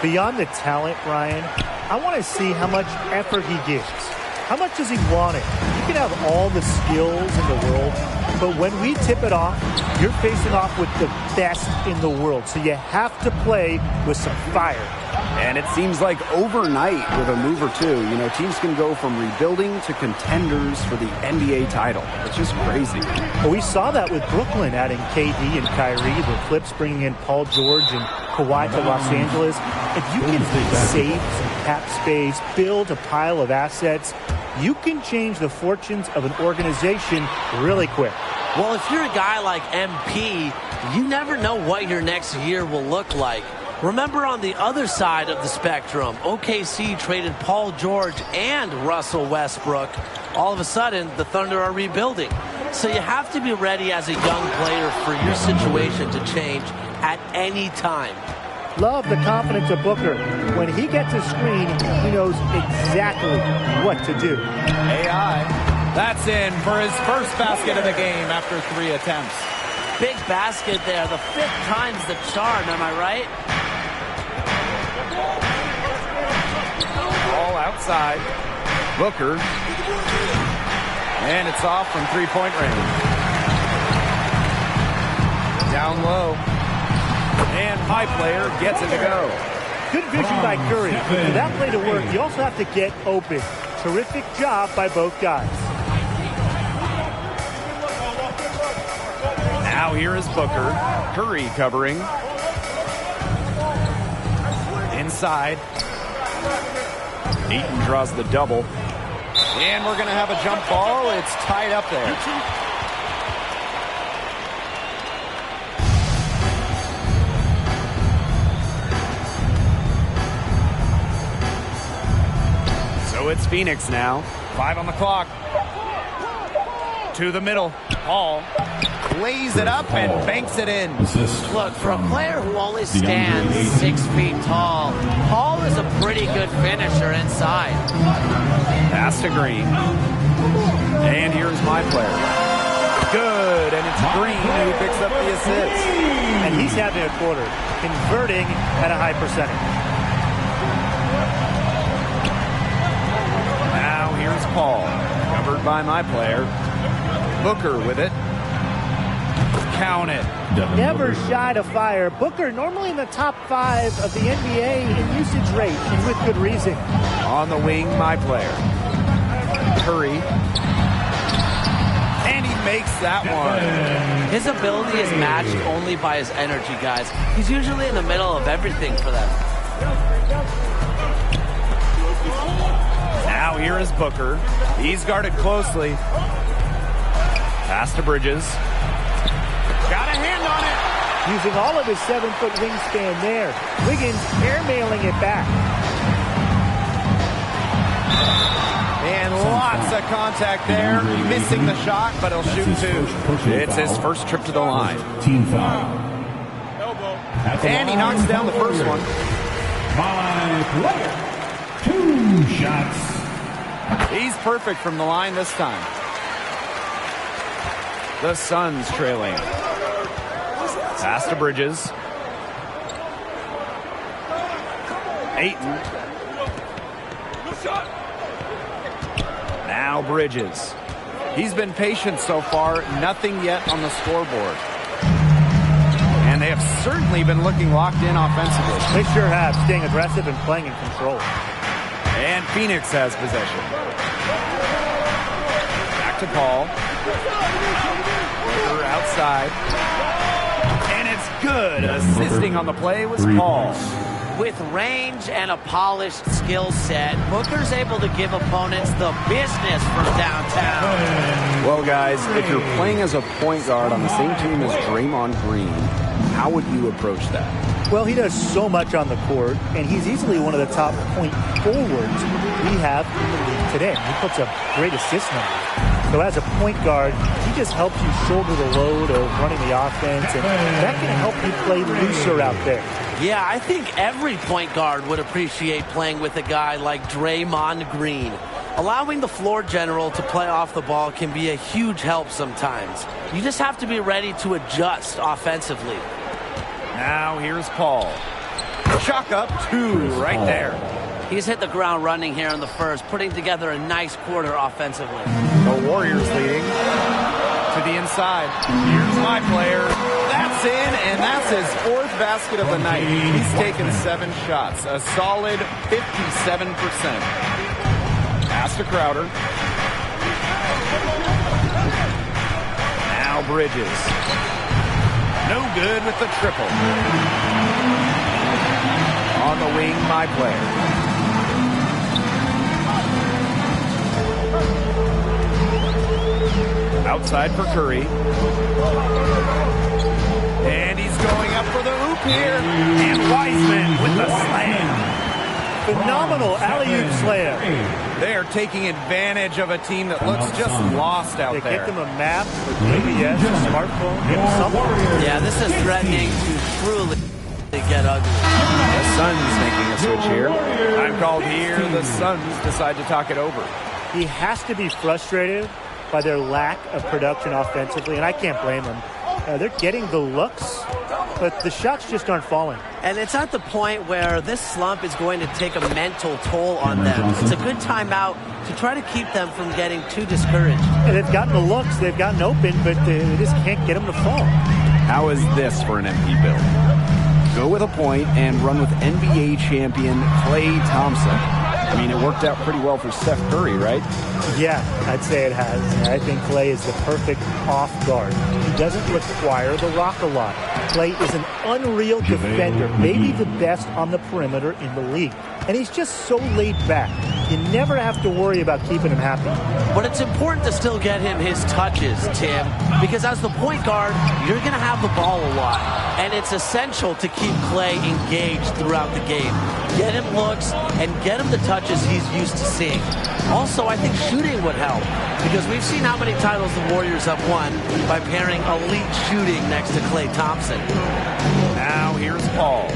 Beyond the talent, Ryan, I want to see how much effort he gives. How much does he want it? You can have all the skills in the world, but when we tip it off, you're facing off with the best in the world. So you have to play with some fire. And it seems like overnight with a move or two, you know, teams can go from rebuilding to contenders for the NBA title. It's just crazy. Well, we saw that with Brooklyn adding KD and Kyrie, the Clips bringing in Paul George and Kawhi to Los Angeles. If you can save some cap space, build a pile of assets, you can change the fortunes of an organization really quick. Well, if you're a guy like MP, you never know what your next year will look like. Remember, on the other side of the spectrum, OKC traded Paul George and Russell Westbrook. All of a sudden, the Thunder are rebuilding. So you have to be ready as a young player for your situation to change at any time. Love the confidence of Booker. When he gets a screen, he knows exactly what to do. AI, that's in for his first basket of the game after 3 attempts. Big basket there, the 5th time's the charm, am I right? All outside. Booker. And it's off from 3-point range. Down low. And my player gets it to go. Good vision by Curry. For that play to work, you also have to get open. Terrific job by both guys. Now here is Booker. Curry covering. Inside. Ayton draws the double. And we're going to have a jump ball. It's tied up there. So it's Phoenix now. 5 on the clock. To the middle. Paul lays it up and banks it in. Look, for a player who only stands 6 feet tall, Paul is a pretty good finisher inside. Pass to Green. And here's my player. Good, and it's Green who picks up the assist. And he's having a quarter, converting at a high percentage. Now here's Paul, covered by my player. Booker with it. Count it. Never shy to fire. Booker normally in the top 5 of the NBA in usage rate, and with good reason. On the wing, my player. Curry. And he makes that one. His ability is matched only by his energy, guys. He's usually in the middle of everything for them. Now here is Booker. He's guarded closely. Pass to Bridges. Got a hand on it. Using all of his 7-foot wingspan there. Wiggins airmailing it back. And lots of contact there. Missing the shot, but he'll shoot 2. It's his first trip to the line. Team foul. And he knocks down the first one. My player. 2 shots. He's perfect from the line this time. The Suns trailing. Pass to Bridges. Ayton. Now Bridges. He's been patient so far. Nothing yet on the scoreboard. And they have certainly been looking locked in offensively. They sure have, staying aggressive and playing in control. And Phoenix has possession. Back to Paul. Booker outside. And it's good. Assisting on the play was Paul. With range and a polished skill set, Booker's able to give opponents the business from downtown. Well, guys, if you're playing as a point guard on the same team as Draymond Green, how would you approach that? Well, he does so much on the court, and he's easily one of the top point forwards we have in the league today. He puts up great assist numbers. So as a point guard, he just helps you shoulder the load of running the offense, and that can help you play looser out there. Yeah, I think every point guard would appreciate playing with a guy like Draymond Green. Allowing the floor general to play off the ball can be a huge help sometimes. You just have to be ready to adjust offensively. Now here's Paul. Chalk up 2 right there. He's hit the ground running here in the first, putting together a nice quarter offensively. The Warriors leading to the inside. Here's my player. That's in, and that's his 4th basket of the night. He's taken 7 shots, a solid 57%. Pass to Crowder. Now Bridges. No good with the triple. On the wing, my player. Outside for Curry. And he's going up for the hoop here. And Wiseman with the slam. Phenomenal alley-oop slam. They are taking advantage of a team that looks just lost out They there. get them a map, or GPS, a smartphone, get them something. Yeah, this is threatening to truly get ugly. The Suns making a switch here. I'm called here. The Suns decide to talk it over. He has to be frustrated by their lack of production offensively, and I can't blame them. They're getting the looks, but the shots just aren't falling. And it's at the point where this slump is going to take a mental toll on them. It's a good timeout to try to keep them from getting too discouraged. And they've gotten the looks, they've gotten open, but they just can't get them to fall. How is this for an MP build? Go with a point and run with NBA champion Klay Thompson. I mean, it worked out pretty well for Steph Curry, right? Yeah, I'd say it has. I think Klay is the perfect off guard. He doesn't require the rock a lot. Klay is an unreal defender, maybe the best on the perimeter in the league. And he's just so laid back. You never have to worry about keeping him happy. But it's important to still get him his touches, Tim, because as the point guard, you're going to have the ball a lot. And it's essential to keep Klay engaged throughout the game. Get him looks and get him the touches he's used to seeing. Also, I think shooting would help, because we've seen how many titles the Warriors have won by pairing elite shooting next to Klay Thompson. Now here's Paul.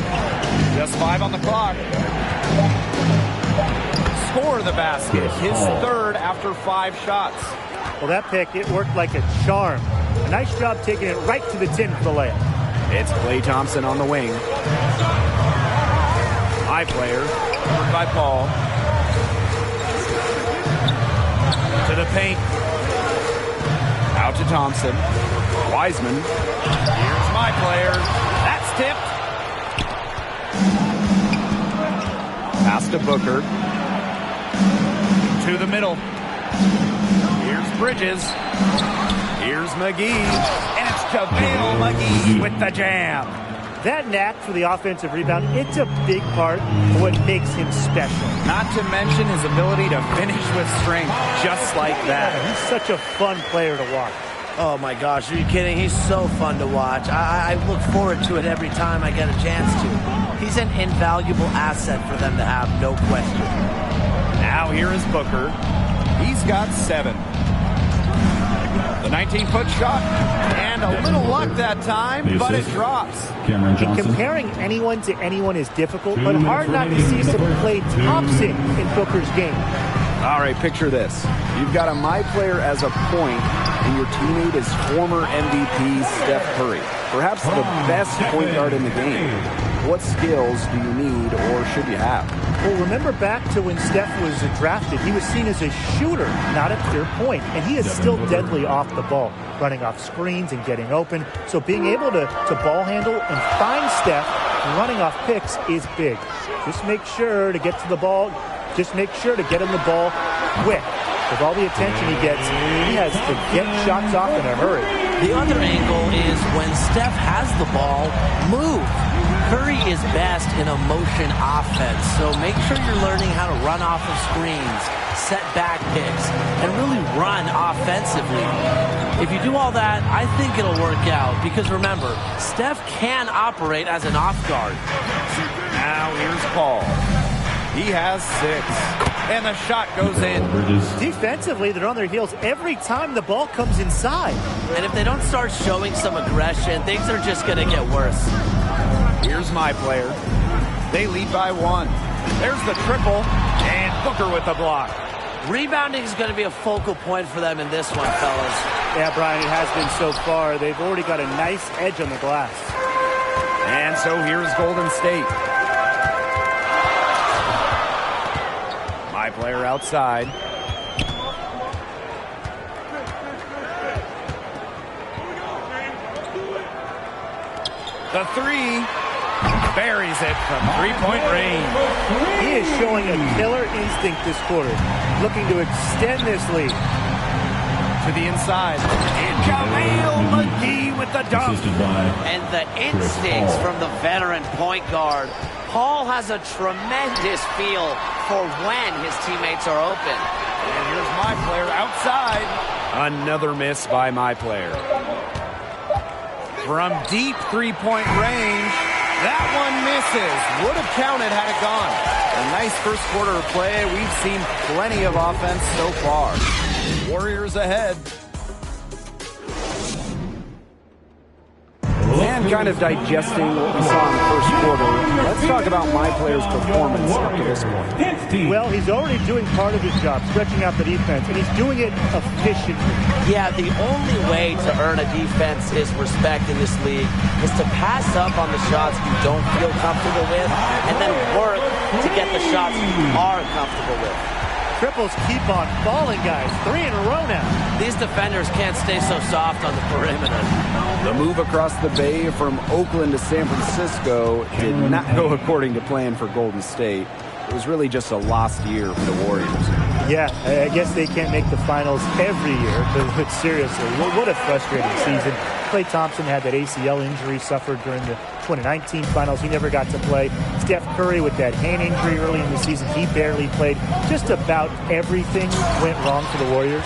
Just 5 on the clock. Score the basket. His 3rd after 5 shots. Well, that pick, it worked like a charm. A nice job taking it right to the tin for the layup. It's Klay Thompson on the wing. My player, covered by Paul. To the paint. Out to Thompson. Wiseman. Here's my player. That's tipped. Pass to Booker. To the middle. Here's Bridges. Here's McGee. And it's JaVale McGee with the jam. That knack for the offensive rebound, it's a big part of what makes him special. Not to mention his ability to finish with strength, just like that. He's such a fun player to watch. Oh my gosh, are you kidding? He's so fun to watch. I look forward to it every time I get a chance to. He's an invaluable asset for them to have, no question. Now here is Booker. He's got 7. The 19-foot shot, and a little luck that time, but it drops. Comparing anyone to anyone is difficult, but hard not to see some Klay Thompson in Booker's game. All right, picture this. You've got a my player as a point, and your teammate is former MVP Steph Curry, perhaps the best point guard in the game. What skills do you need or should you have? Well, remember back to when Steph was drafted, he was seen as a shooter, not a pure point, and he is still deadly off the ball, running off screens and getting open. So being able to ball handle and find Steph running off picks is big. Just make sure to get to the ball. Just make sure to get him the ball quick. With all the attention he gets, he has to get shots off in a hurry. The other angle is when Steph has the ball, move. Curry is best in a motion offense, so make sure you're learning how to run off of screens, set back picks, and really run offensively. If you do all that, I think it'll work out, because remember, Steph can operate as an off guard. Now here's Paul. He has 6. And the shot goes in. Defensively, they're on their heels every time the ball comes inside. And if they don't start showing some aggression, things are just going to get worse. Here's my player. They lead by 1. There's the triple. And Booker with the block. Rebounding is going to be a focal point for them in this one, fellas. Yeah, Brian, it has been so far. They've already got a nice edge on the glass. And so here's Golden State. player outside. The three. Buries it from three-point range. He is showing a killer instinct this quarter, looking to extend this lead. To the inside. And Jameel McGee with the dunk. And the instincts from the veteran point guard. Paul has a tremendous feel for when his teammates are open. And here's my player outside. Another miss by my player. From deep three-point range, that one misses. Would have counted had it gone. A nice first quarter of play. We've seen plenty of offense so far. Warriors ahead. And kind of digesting what we saw in the first quarter, let's talk about my player's performance up to this point. Well, he's already doing part of his job, stretching out the defense, and he's doing it efficiently. Yeah, the only way to earn a defense's respect in this league is to pass up on the shots you don't feel comfortable with and then work to get the shots you are comfortable with. Triples keep on falling, guys. 3 in a row now. These defenders can't stay so soft on the perimeter. The move across the bay from Oakland to San Francisco did not go according to plan for Golden State. It was really just a lost year for the Warriors. Yeah, I guess they can't make the finals every year, but seriously, what a frustrating season. Klay Thompson had that ACL injury suffered during the 2019 finals. He never got to play. Steph Curry with that hand injury early in the season. He barely played. Just about everything went wrong for the Warriors.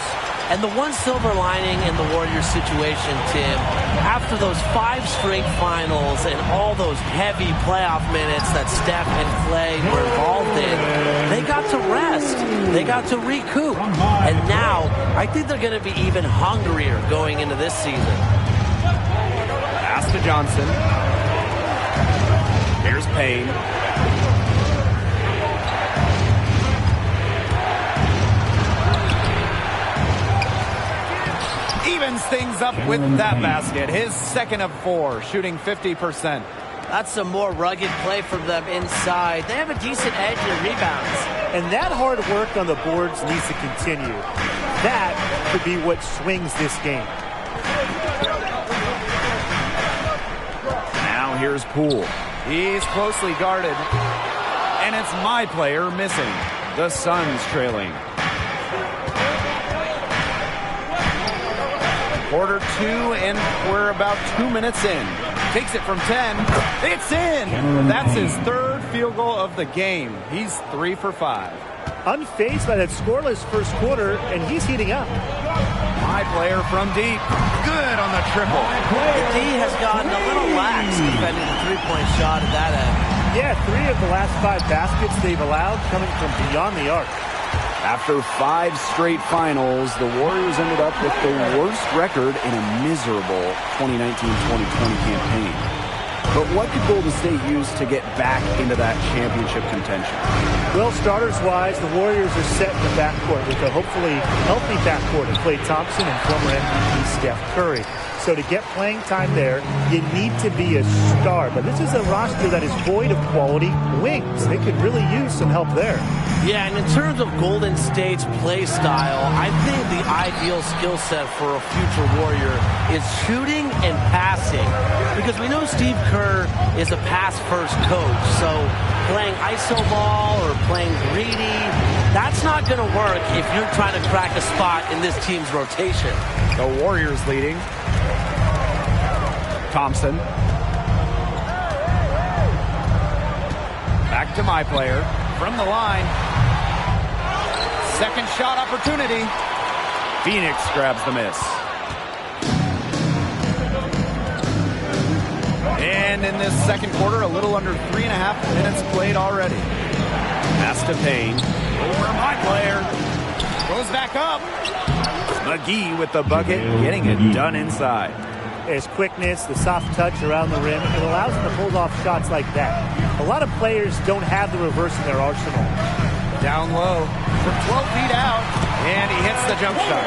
And the one silver lining in the Warriors situation, Tim, after those 5 straight finals and all those heavy playoff minutes that Steph and Klay were involved in, they got to rest. They got to recoup. And now, I think they're going to be even hungrier going into this season. Pass to Johnson. Here's Payne. Evens things up with that basket. His second of 4, shooting 50%. That's some more rugged play from them inside. They have a decent edge in rebounds. And that hard work on the boards needs to continue. That could be what swings this game. Now here's Poole. He's closely guarded. And it's my player missing. The Suns trailing. Quarter 2, and we're about 2 minutes in. Takes it from 10. It's in! That's his 3rd field goal of the game. He's 3 for 5. Unfazed by that scoreless first quarter, and he's heating up. My player from deep. Good on the triple. The D has gotten a little lax defending the three-point shot at that end. Yeah, 3 of the last 5 baskets they've allowed coming from beyond the arc. After 5 straight finals, the Warriors ended up with the worst record in a miserable 2019-2020 campaign. But what could Golden State use to get back into that championship contention? Well, starters-wise, the Warriors are set in the backcourt with a hopefully healthy backcourt of Klay Thompson and former MVP Steph Curry. So to get playing time there, you need to be a star. But this is a roster that is void of quality wings. They could really use some help there. Yeah, and in terms of Golden State's play style, I think the ideal skill set for a future Warrior is shooting and passing. Because we know Steve Kerr is a pass-first coach, so playing iso ball or playing greedy, that's not going to work if you're trying to crack a spot in this team's rotation. The Warriors leading. Thompson. Back to my player. From the line. Second shot opportunity. Phoenix grabs the miss. And in this second quarter, a little under 3.5 minutes played already. Pass to Payne. Over my player. Goes back up. McGee with the bucket, getting it done inside. His quickness, the soft touch around the rim, it allows him to pull off shots like that. A lot of players don't have the reverse in their arsenal. Down low from 12 feet out, and he hits the jump shot.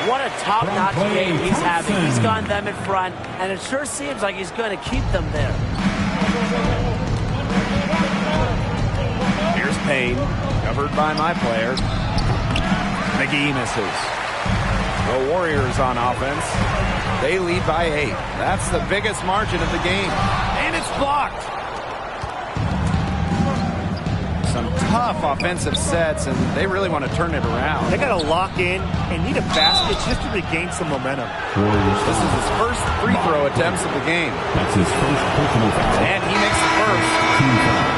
What a top-notch game he's having. He's gotten them in front, and it sure seems like he's going to keep them there. Here's Payne. Covered by my player. McGee misses. The Warriors on offense. They lead by 8. That's the biggest margin of the game. And it's blocked. Some tough offensive sets, and they really want to turn it around. They got to lock in and need a basket just to regain some momentum. This is his first free throw attempts of the game. That's his first personal foul. And he makes the first. Team foul.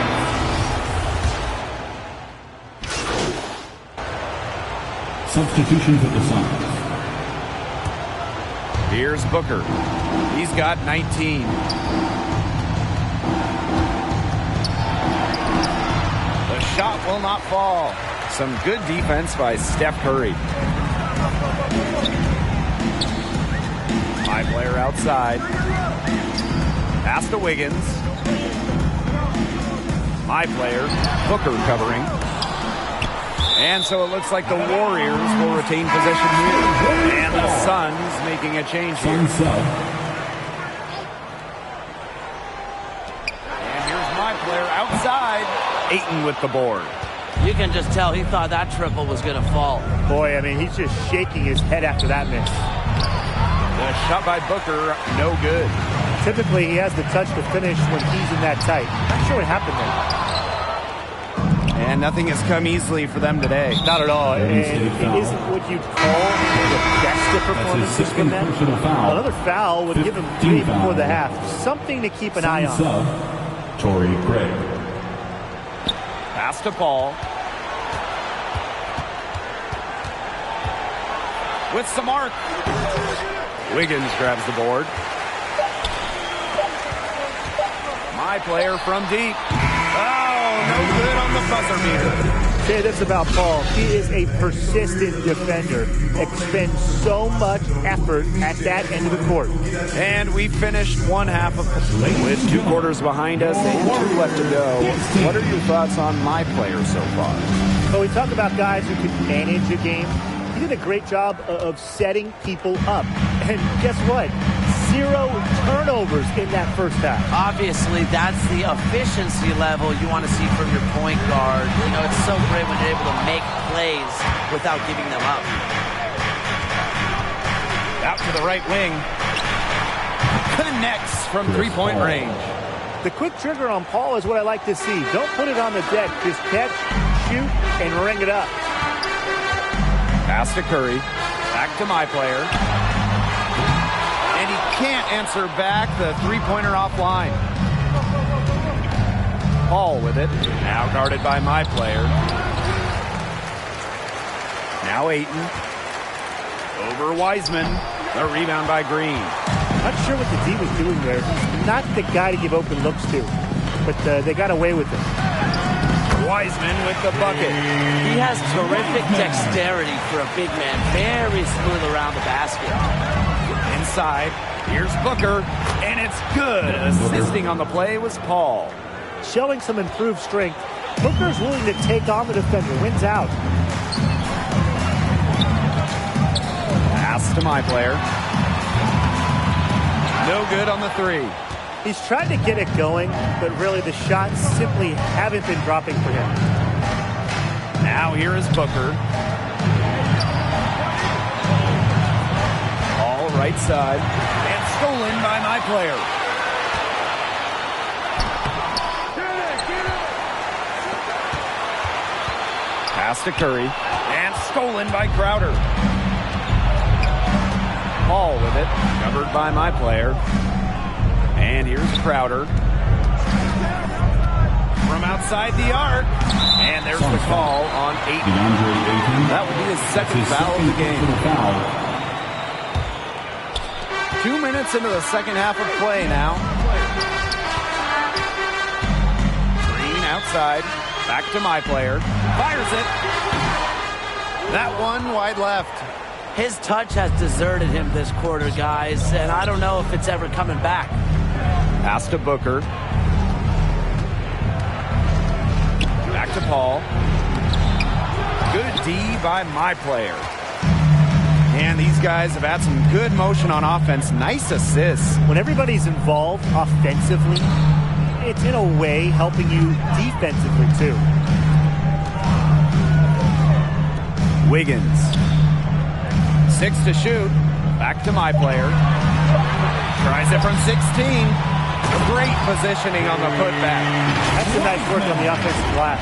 Substitution for the Suns. Here's Booker. He's got 19. The shot will not fall. Some good defense by Steph Curry. My player outside. Pass to Wiggins. My player, Booker covering. And so it looks like the Warriors will retain possession here. And the Suns making a change here. Suns sub. And here's my player outside. Ayton with the board. You can just tell he thought that triple was going to fall. Boy, I mean, he's just shaking his head after that miss. The shot by Booker, no good. Typically, he has the touch to finish when he's in that tight. Not sure what happened there. And nothing has come easily for them today. Not at all. And It it isn't what you'd call the best of performances from them. Foul. Another foul would give him 3 before the half. Something to keep an eye on. Sub, Torrey Craig. Pass to Paul. With some arc. Wiggins grabs the board. My player from deep. Oh, no good on the buzzer beater. Say this about Paul. He is a persistent defender. Expends so much effort at that end of the court. And we finished one half of with 2 quarters behind us and 2 left to go. What are your thoughts on my player so far? So we talk about guys who can manage a game. He did a great job of setting people up. And guess what? 0 turnovers in that first half. Obviously, that's the efficiency level you want to see from your point guard. You know, it's so great when you're able to make plays without giving them up. Out to the right wing. Connects from 3-point range. The quick trigger on Paul is what I like to see. Don't put it on the deck. Just catch, shoot, and ring it up. Pass to Curry. Back to my player. And he can't answer back the 3-pointer offline. Paul with it. Now guarded by my player. Now Ayton. Over Wiseman. The rebound by Green. Not sure what the D was doing there. He's not the guy to give open looks to. But they got away with it. Wiseman with the bucket. He has terrific dexterity for a big man. Very smooth around the basket. Inside, here's Booker, and it's good. Assisting on the play was Paul. Showing some improved strength. Booker's willing to take on the defender. Wins out. Pass to my player. No good on the 3. He's tried to get it going, but really the shots simply haven't been dropping for him. Now here is Booker. All right side. And stolen by my player. Pass to Curry. And stolen by Crowder. Paul with it. Covered by my player. And here's Crowder. From outside the arc. And there's the call on Ayton. That would be his second foul of the game. 2 minutes into the second half of play now. Green outside. Back to my player. Fires it. That one wide left. His touch has deserted him this quarter, guys, and I don't know if it's ever coming back. Pass to Booker. Back to Paul. Good D by my player. And these guys have had some good motion on offense. Nice assists. When everybody's involved offensively, it's in a way helping you defensively too. Wiggins. 6 to shoot. Back to my player. Tries it from 16. Great positioning on the putback. That's some nice work on the offensive glass.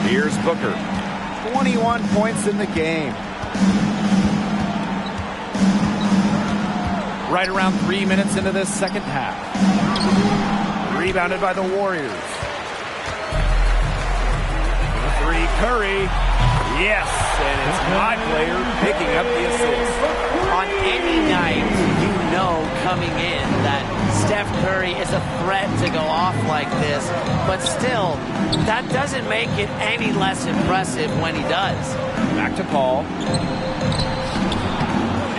Here's Booker. 21 points in the game. Right around 3 minutes into this second half. Rebounded by the Warriors. The three, Curry. Yes, and it's my player picking up the assist. On any night, you know coming in that Steph Curry is a threat to go off like this, but still, that doesn't make it any less impressive when he does. Back to Paul.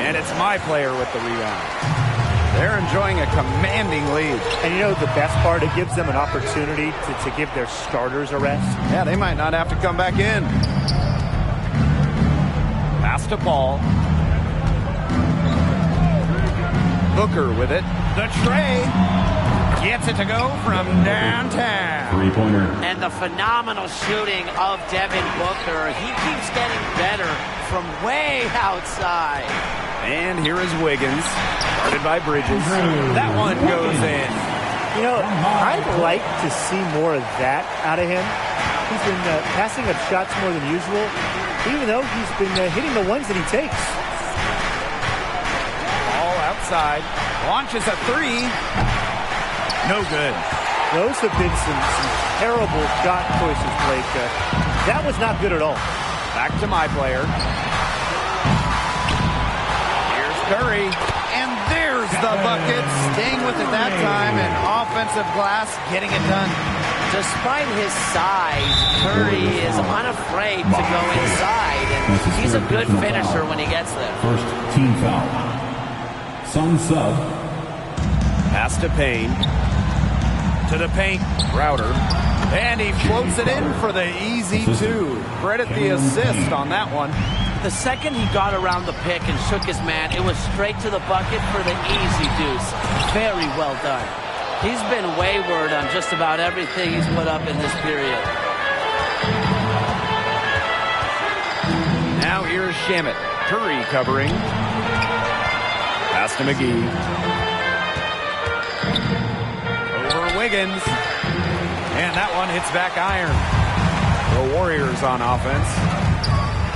And it's my player with the rebound. They're enjoying a commanding lead. And you know the best part? It gives them an opportunity to give their starters a rest. Yeah, they might not have to come back in. Pass to Paul. Booker with it. The tray. Gets it to go from downtown. Three-pointer. And the phenomenal shooting of Devin Booker. He keeps getting better from way outside. And here is Wiggins. Guarded by Bridges. That one goes in. You know, I'd like to see more of that out of him. He's been passing up shots more than usual, even though he's been hitting the ones that he takes. All outside. Launches a three. No good. Those have been some terrible shot choices, Blake. That was not good at all. Back to my player. Here's Curry. And there's the bucket. Staying with it that time. And offensive glass getting it done. Despite his size, Curry is unafraid to go inside. And he's a good finisher when he gets there. First team foul. Sun sub. Pass to Payne. To the paint, Crowder. And he floats it in for the easy two. Credit the assist on that one. The second he got around the pick and shook his man, it was straight to the bucket for the easy deuce. Very well done. He's been wayward on just about everything he's put up in this period. Now here's Shamet. Curry covering. Pass to McGee. Over Wiggins. And that one hits back iron. The Warriors on offense.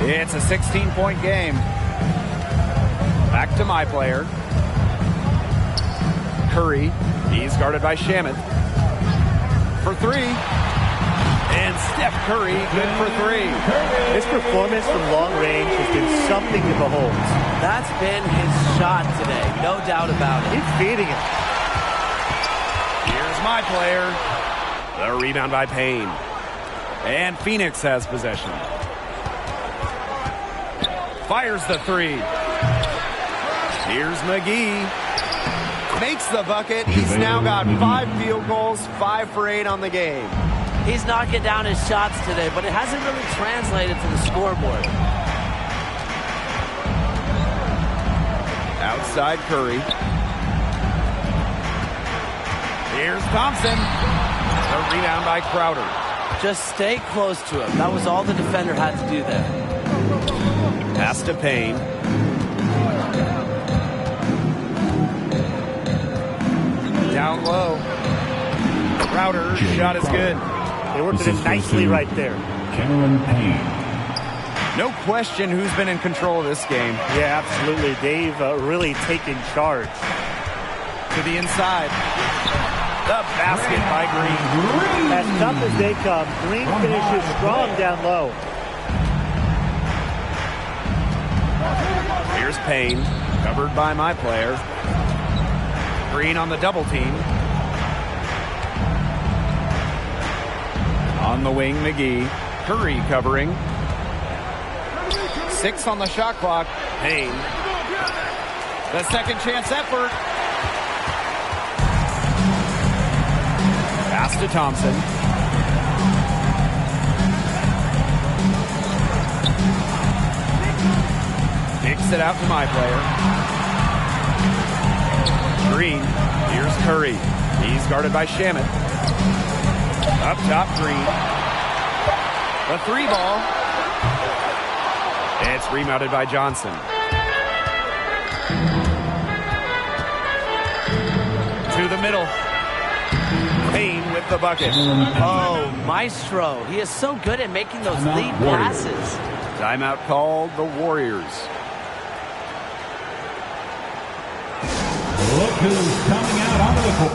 It's a 16-point game. Back to my player. Curry. He's guarded by Shamet. For three. And Steph Curry, good for three. His performance from long range has been something to behold. That's been his shot today, no doubt about it. He's feeding it. Here's my player. The rebound by Payne. And Phoenix has possession. Fires the three. Here's McGee. Makes the bucket. He's now got 5 field goals, 5 for 8 on the game. He's knocking down his shots today, but it hasn't really translated to the scoreboard. Outside Curry. Here's Thompson. The rebound by Crowder. Just stay close to him. That was all the defender had to do there. Pass to Payne. Down low. Crowder, shot is good. They worked it in nicely right there. Cameron Payne. No question who's been in control of this game. Yeah, absolutely. They've really taken charge. To the inside. The basket by Green. As tough as they come, Green finishes strong down low. Here's Payne, covered by my player. Green on the double team. On the wing, McGee. Curry covering. 6 on the shot clock. Payne. The second chance effort. Pass to Thompson. Kicks it out to my player. Green. Here's Curry. He's guarded by Shamet. Up top, Green. The 3 ball. It's remounted by Johnson. To the middle. Payne with the bucket. Oh, Maestro. He is so good at making those lead passes. Timeout called the Warriors. Look who's coming out onto the court.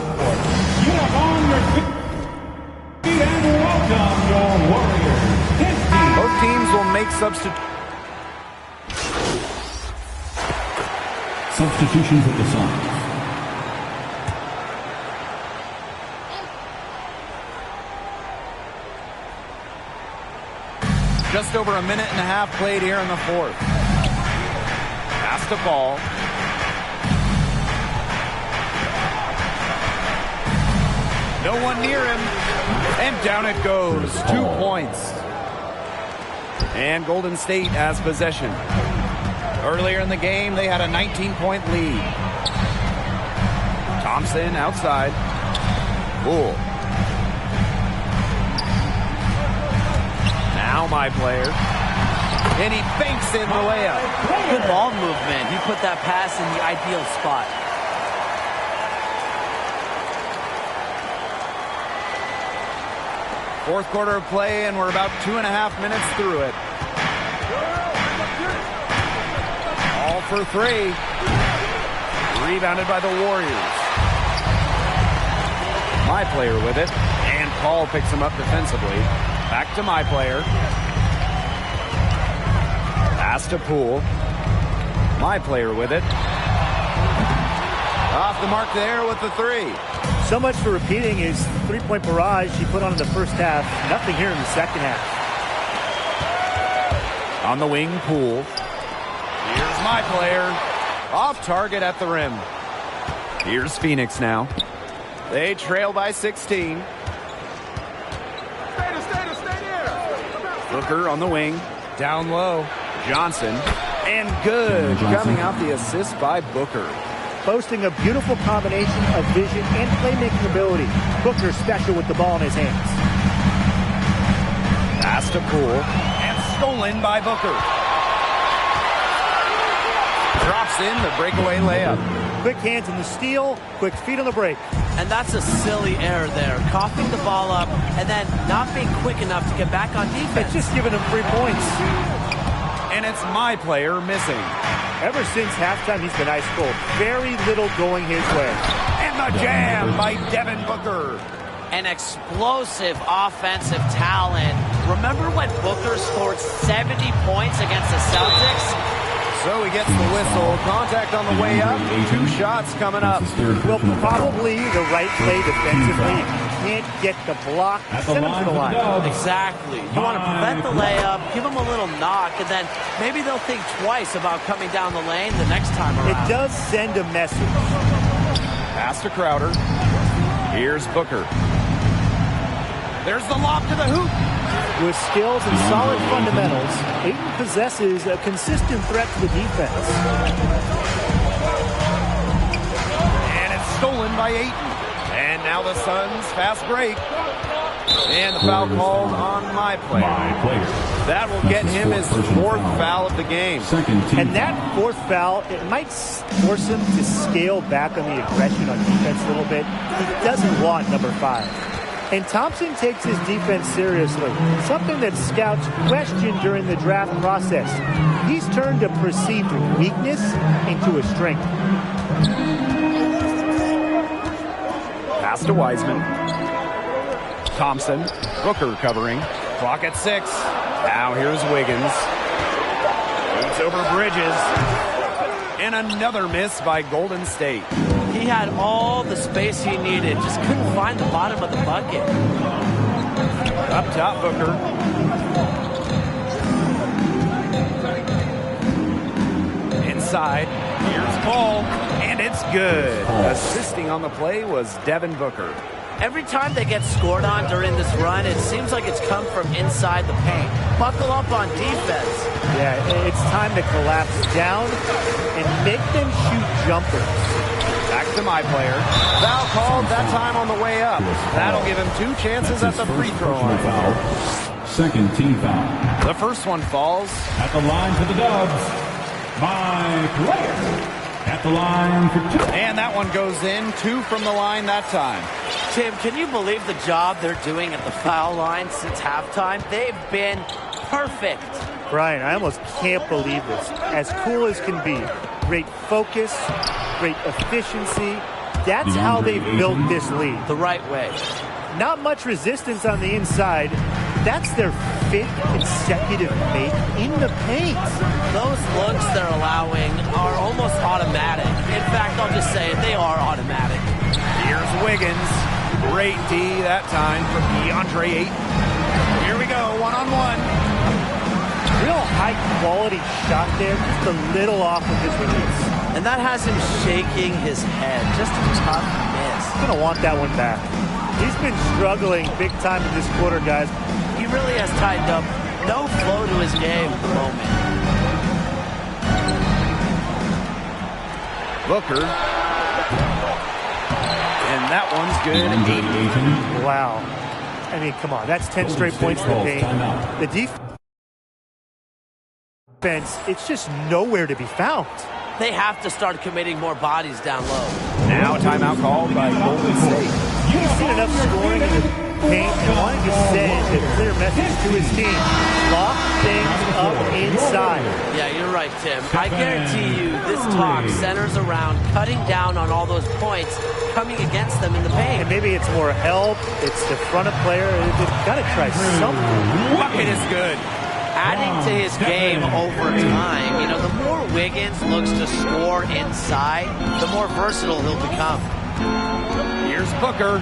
Get up on your feet and welcome your Warriors. Both teams will make Substitutions at the Suns. Just over a minute and a half played here in the 4th. Pass to Ball. No one near him. And down it goes. 2 points. And Golden State has possession. Earlier in the game, they had a 19-point lead. Thompson outside. Poole. Now my player. And he banks in the layup. Good ball movement. He put that pass in the ideal spot. Fourth quarter of play, and we're about 2.5 minutes through it. All for 3. Rebounded by the Warriors. My player with it, and Paul picks him up defensively. Back to my player. Pass to Poole. My player with it. Off the mark there with the 3. So much for repeating his three-point barrage he put on in the first half. Nothing here in the second half. On the wing, Poole. Here's my player. Off target at the rim. Here's Phoenix now. They trail by 16. Booker on the wing. Down low. Johnson. And good. Coming out the assist by Booker. Boasting a beautiful combination of vision and playmaking ability. Booker special with the ball in his hands. Pass to Poole. And stolen by Booker. Drops in the breakaway layup. Quick hands in the steal, quick feet on the break. And that's a silly error there. Coughing the ball up and then not being quick enough to get back on defense. It's just giving him 3 points. And it's my player missing. Ever since halftime, he's been ice cold. Very little going his way. And the jam by Devin Booker. An explosive offensive talent. Remember when Booker scored 70 points against the Celtics? So he gets the whistle. Contact on the way up. 2 shots coming up. Well, probably the right play defensively. Can't get the block. Send him to the line. Exactly. You want to prevent the layup, give them a little knock, and then maybe they'll think twice about coming down the lane the next time around. It does send a message. Pass to Crowder. Here's Booker. There's the lob to the hoop. With skills and solid fundamentals, Ayton possesses a consistent threat to the defense. And it's stolen by Ayton. And now the Suns fast break. And the foul called on my player. That will get him his 4th foul of the game. And that 4th foul, it might force him to scale back on the aggression on defense a little bit. He doesn't want number 5. And Thompson takes his defense seriously, something that scouts questioned during the draft process. He's turned a perceived weakness into a strength. Pass to Wiseman. Thompson. Booker covering. Clock at 6. Now here's Wiggins. Boots over Bridges. And another miss by Golden State. He had all the space he needed, just couldn't find the bottom of the bucket. Up top, Booker. Inside. Here's Paul. And it's good. Assisting on the play was Devin Booker. Every time they get scored on during this run, it seems like it's come from inside the paint. Buckle up on defense. Yeah, it's time to collapse down and make them shoot jumpers. Back to my player. Foul called that time on the way up. That'll give him 2 chances at the free throw line. Second team foul. The first one falls. At the line for the Dubs, my player. At the line for 2. And that one goes in. 2 from the line that time. Tim, can you believe the job they're doing at the foul line since halftime? They've been perfect. Brian, I almost can't believe this. As cool as can be. Great focus, great efficiency. That's how they've built this lead. The right way. Not much resistance on the inside. That's their 5th consecutive make in the paint. Those looks they're allowing are almost automatic. In fact, I'll just say it, they are automatic. Here's Wiggins. Great D that time from DeAndre Ayton. Here we go, one-on-one. Real high-quality shot there, just a little off of his release. And that has him shaking his head. Just a tough miss. He's going to want that one back. He's been struggling big time in this quarter, guys. He really has tightened up. No flow to his game at the moment. Booker. And that one's good. 80. Wow. I mean, come on. That's 10 straight points in the paint. The defense, it's just nowhere to be found. They have to start committing more bodies down low. Now a timeout called by Golden State. He's seen enough scoring in the paint and wanting to send a clear message to his team. Lock things up inside. Yeah, you're right, Tim. I guarantee you this talk centers around cutting down on all those points coming against them in the paint. And maybe it's more help. It's the front of player. They've got to try something. Bucket is good. Adding to his game over time, you know, the more Wiggins looks to score inside, the more versatile he'll become. Here's Booker.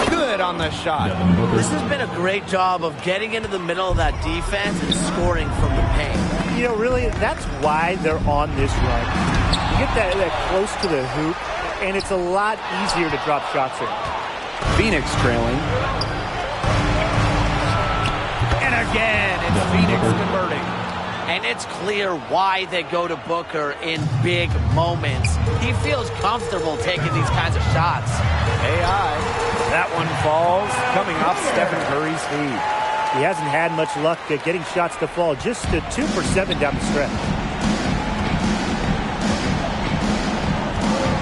Good on the shot. This has been a great job of getting into the middle of that defense and scoring from the paint. You know, really, that's why they're on this run. You get that close to the hoop, and it's a lot easier to drop shots in. Phoenix trailing. And again, it's Phoenix converting. And it's clear why they go to Booker in big moments. He feels comfortable taking these kinds of shots. AI. That one falls, coming off Stephen Curry's feed. He hasn't had much luck at getting shots to fall. Just a 2 for 7 down the stretch.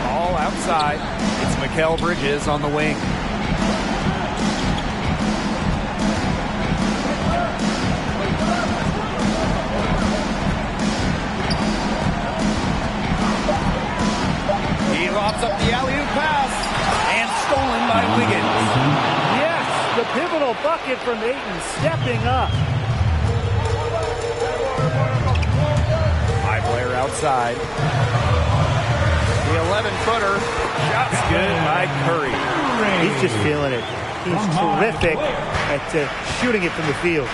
All outside. It's Mikal Bridges on the wing. He lobs up the alley-oop pass. And stolen by Wiggins. Yes, the pivotal bucket from Ayton stepping up. High player outside. The 11-footer. Shot's good by Curry. He's just feeling it. He's terrific at shooting it from the field.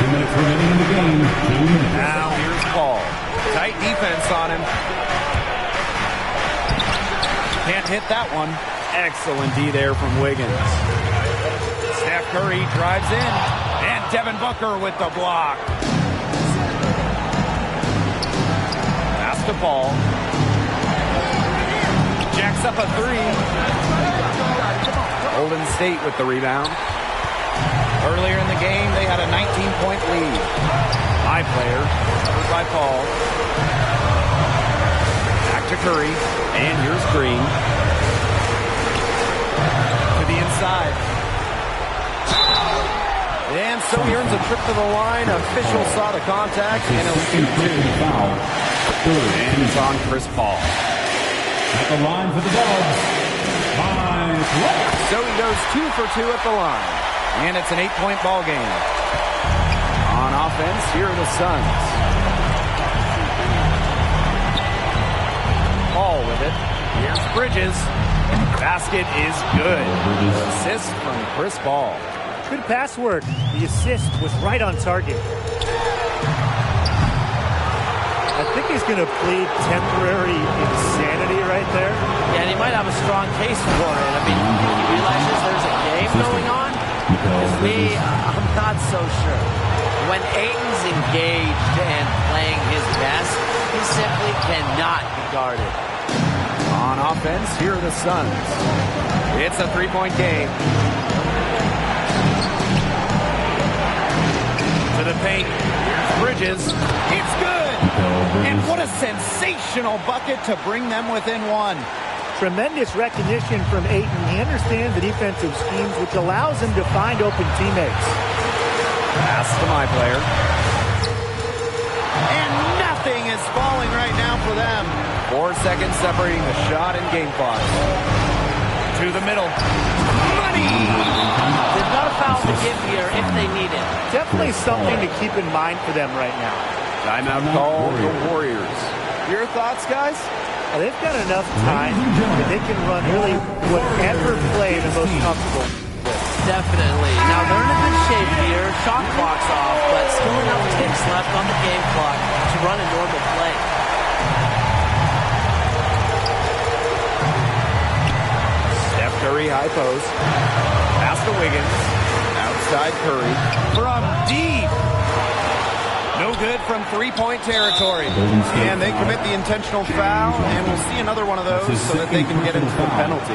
2 minutes remaining in the game. 2 minutes. Now here's Paul. Tight defense on him. Can't hit that one. Excellent D there from Wiggins. Steph Curry drives in. And Devin Booker with the block. Pass to Paul. Jacks up a 3. Golden State with the rebound. Earlier in the game, they had a 19-point lead. High player, covered by Paul. Back to Curry, and here's Green. To the inside. And so he earns a trip to the line. Official saw the contact, and he'll shoot 2. And it's on Chris Paul. At the line for the Dubs, my player. So he goes 2 for 2 at the line. And it's an 8-point ball game. On offense, here are the Suns. Paul with it. Here's Bridges. Basket is good. Assist from Chris Paul. Good pass work. The assist was right on target. I think he's going to plead temporary insanity right there. Yeah, and he might have a strong case for it. I mean, he realizes there's a game going on. I'm not so sure. When Ayton's engaged and playing his best, he simply cannot be guarded. On offense, here are the Suns. It's a 3-point game. To the paint. Here's Bridges. It's good! And what a sensational bucket to bring them within one. Tremendous recognition from Ayton. He understands the defensive schemes, which allows him to find open teammates. Pass to my player. And nothing is falling right now for them. 4 seconds separating the shot and game clock. To the middle. Money! They've got a foul to give here if they need it. Definitely something to keep in mind for them right now. Timeout call the Warriors. Your thoughts, guys? They've got enough time that they can run really whatever play they're most comfortable with. Definitely. Now they're in a good shape here. Shot clock's off, but still enough ticks left on the game clock to run a normal play. Steph Curry high post. Pass to Wiggins. Outside Curry. From deep. No good from three-point territory. And they commit the intentional foul, and we'll see another one of those so that they can get into the penalty.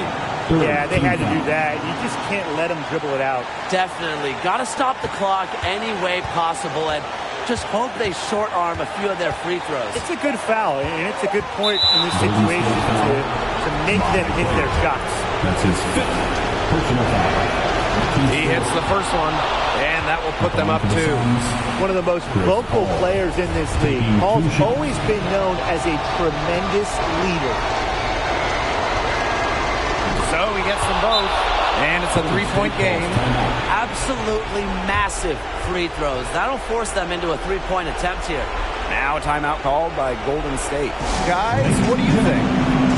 Yeah, they had to do that. You just can't let them dribble it out. Definitely. Got to stop the clock any way possible and just hope they short arm a few of their free throws. It's a good foul, and it's a good point in this situation to make them hit their shots. That's his fifth personal foul. He hits the first one, and that will put them up 2. One of the most vocal players in this league. Paul's always been known as a tremendous leader. So he gets them both, and it's a 3-point game. Absolutely massive free throws. That'll force them into a 3-point attempt here. Now a timeout called by Golden State. Guys, what do you think?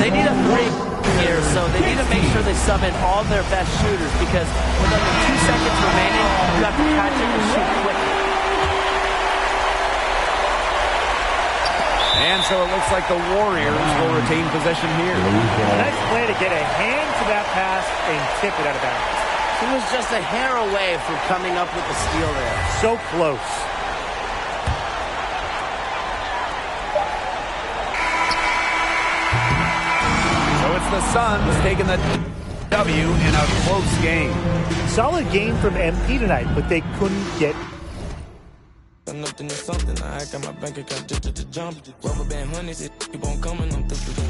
They need a 3 here, so they need to make sure they sub in all their best shooters because with under 2 seconds remaining, you have to catch it and shoot quickly. And so it looks like the Warriors will retain possession here. Nice play to get a hand to that pass and tip it out of bounds. He was just a hair away from coming up with the steal there. So close. The Suns taking the W in a close game. Solid game from MP tonight, but they couldn't get. Something, I got my bank account just to jump. Rubber band honeys, keep on coming, I'm through the